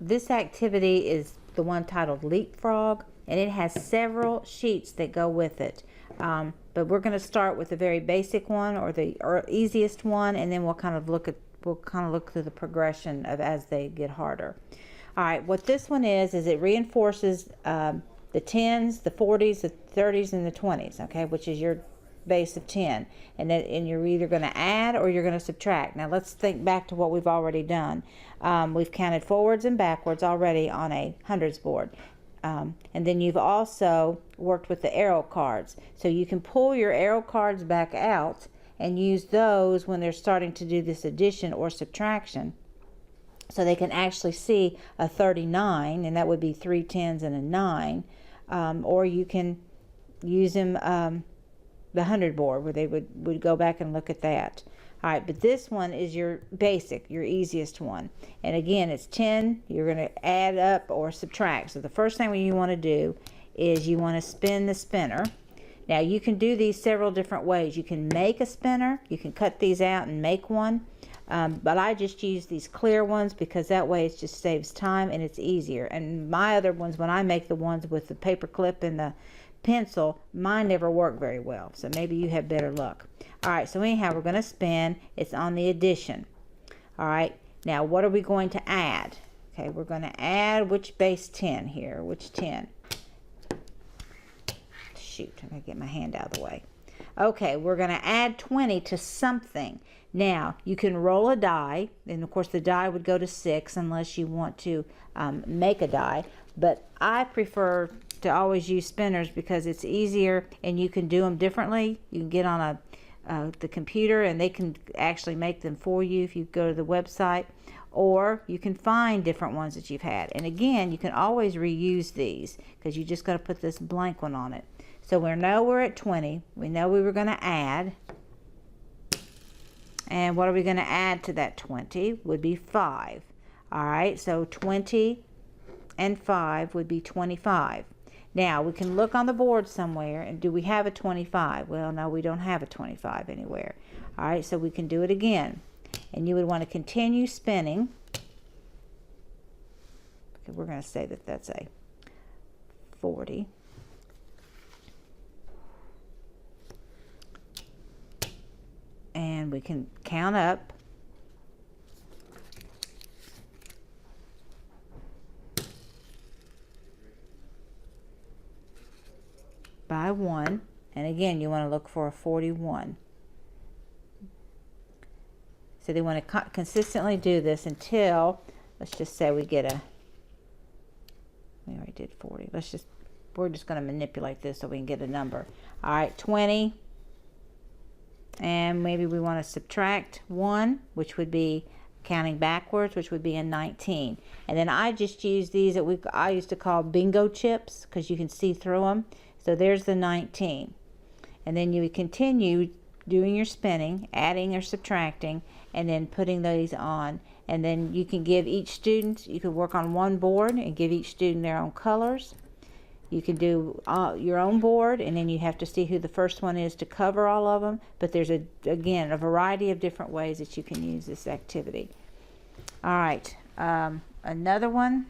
this activity is the one titled Leapfrog, and it has several sheets that go with it. But we're going to start with the very basic one, or the easiest one, and then we'll kind of look through the progression of as they get harder. All right, what this one is it reinforces the 10s, the 40s, the 30s, and the 20s, okay, which is your base of 10. And you're either going to add or you're going to subtract. Now let's think back to what we've already done. We've counted forwards and backwards already on a hundreds board. And then you've also worked with the arrow cards. So you can pull your arrow cards back out and use those when they're starting to do this addition or subtraction. So they can actually see a 39, and that would be 3 10s and a 9. Or you can use them, the 100 board, where they would go back and look at that. All right, but this one is your basic, your easiest one. And again, it's 10. You're going to add up or subtract. So the first thing you want to do is you want to spin the spinner. Now you can do these several different ways. You can make a spinner. You can cut these out and make one. But I just use these clear ones because that way it just saves time and it's easier. And my other ones, when I make the ones with the paper clip and the pencil, mine never work very well. So maybe you have better luck. All right, so anyhow, we're going to spin. It's on the addition. All right, now what are we going to add? Okay, we're going to add which base 10 here? Which 10? Shoot, I'm going to get my hand out of the way. Okay, we're going to add 20 to something. Now, you can roll a die, and of course the die would go to 6 unless you want to make a die. But I prefer to always use spinners because it's easier and you can do them differently. You can get on the computer and they can actually make them for you if you go to the website, or you can find different ones that you've had. And again, you can always reuse these because you just got to put this blank one on it. So we know we're at 20. We know we were going to add. And what are we going to add to that 20? Would be 5. All right, so 20 and 5 would be 25. Now, we can look on the board somewhere, and do we have a 25? Well, no, we don't have a 25 anywhere. All right, so we can do it again. And you would want to continue spinning. Okay, we're going to say that that's a 40. And we can count up. By 1, and again you want to look for a 41. So they want to consistently do this until, let's just say we get we already did 40. We're just going to manipulate this so we can get a number. All right, 20, and maybe we want to subtract 1, which would be counting backwards, which would be a 19. And then I just use these that I used to call bingo chips because you can see through them. So there's the 19. And then you would continue doing your spinning, adding or subtracting, and then putting these on. And then you can give each student, you could work on one board and give each student their own colors. You can do your own board, and then you have to see who the first one is to cover all of them. But there's, again, a variety of different ways that you can use this activity. All right, another one.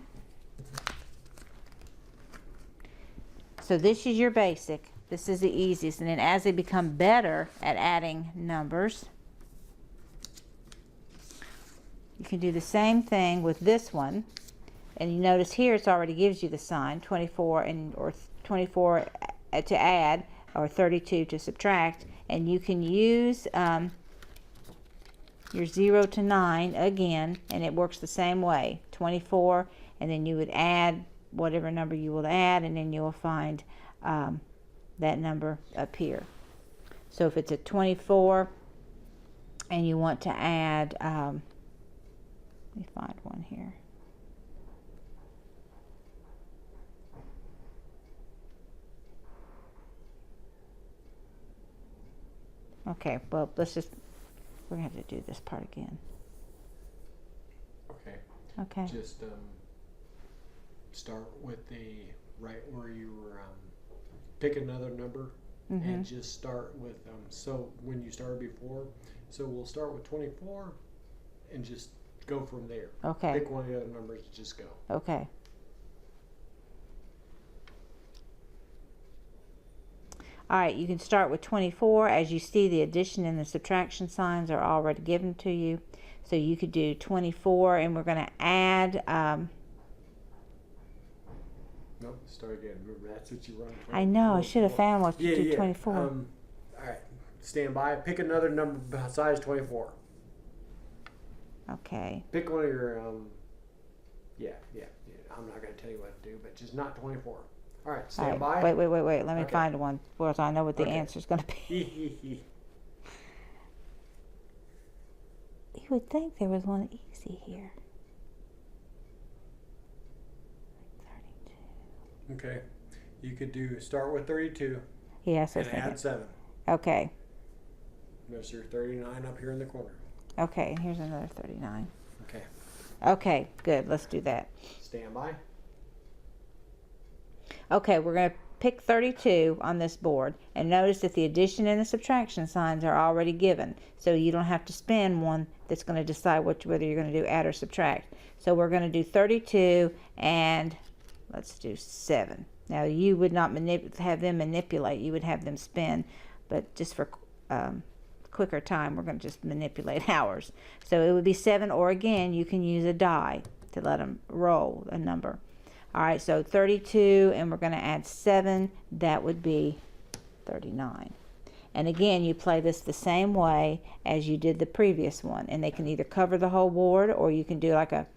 So this is your basic. This is the easiest. And then as they become better at adding numbers, you can do the same thing with this one. And you notice here it already gives you the sign 24 or 24 to add, or 32 to subtract. And you can use your 0 to 9 again, and it works the same way. 24, and then you would add whatever number you will add, and then you'll find that number up here. So if it's a 24 and you want to add, let me find one here. Okay, well, we're gonna have to do this part again. Okay. Okay. Just start with the right where you were, pick another number, and just start with, so when you started before, so we'll start with 24 and just go from there. Okay. Pick one of the other numbers, just go. Okay. All right, you can start with 24. As you see, the addition and the subtraction signs are already given to you. So you could do 24, and we're going to add, Nope, start again. Remember, that's what you run. I know, I should have found what you did 24. All right, stand by. Pick another number besides 24. Okay. Pick one of your, yeah. I'm not going to tell you what to do, but just not 24. All right, stand by. Wait. Let me Okay. find one, so I know what the Okay. answer is going to be. You would think there was one easy here. 32. Okay, you could start with 32 Yes, I and think. add 7. Okay. There's your 39 up here in the corner. Okay, and here's another 39. Okay, Okay, good. Let's do that. stand by. Okay, we're going to pick 32 on this board, and notice that the addition and the subtraction signs are already given, so you don't have to spin one that's going to decide whether you're going to do add or subtract. So we're going to do 32 and let's do 7. Now you would not have them manipulate, you would have them spin, but just for quicker time we're going to just manipulate ours. So it would be 7, or again you can use a die to let them roll a number. All right, so 32, and we're going to add 7. That would be 39. And again, you play this the same way as you did the previous one. And they can either cover the whole board, or you can do like a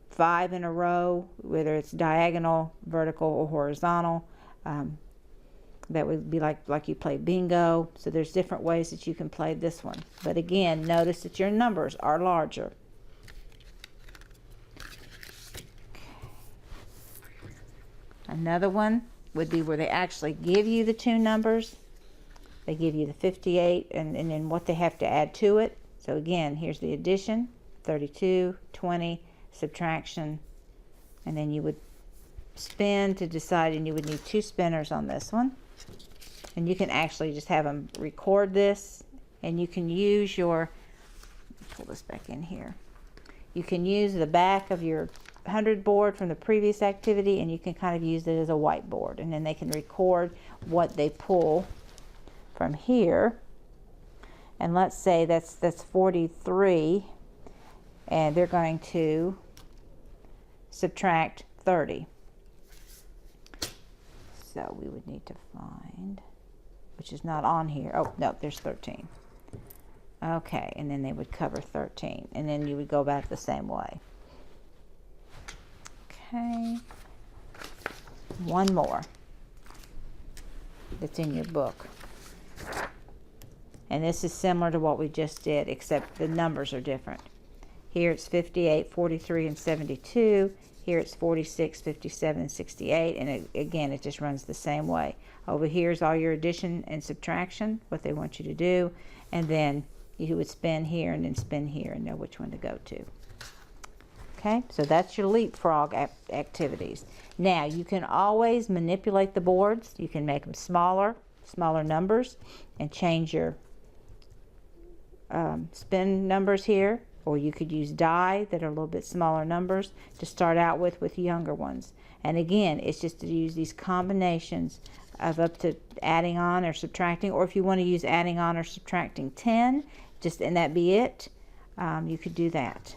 5 in a row, whether it's diagonal, vertical, or horizontal. That would be like you play bingo. So there's different ways that you can play this one. But again, notice that your numbers are larger. Another one would be where they actually give you the two numbers. They give you the 58 and then what they have to add to it. So again, here's the addition, 32, 20, subtraction, and then you would spin to decide, and you would need 2 spinners on this one. And you can actually just have them record this, and you can use your, pull this back in here. You can use the back of your 100 board from the previous activity, and you can kind of use it as a whiteboard, and then they can record what they pull from here. And let's say that's 43, and they're going to subtract 30. So we would need to find, which is not on here. Oh no, there's 13. Okay, and then they would cover 13, and then you would go back the same way. Okay, one more that's in your book. And this is similar to what we just did, except the numbers are different. Here it's 58, 43, and 72. Here it's 46, 57, and 68. And again, it just runs the same way. Over here is all your addition and subtraction, what they want you to do. And then you would spin here and then spin here and know which one to go to. Okay, so that's your leapfrog activities. Now, you can always manipulate the boards. You can make them smaller numbers, and change your spin numbers here. Or you could use die that are a little bit smaller numbers to start out with younger ones. And again, it's just to use these combinations of up to adding on or subtracting. Or if you want to use adding on or subtracting 10, and that be it, you could do that.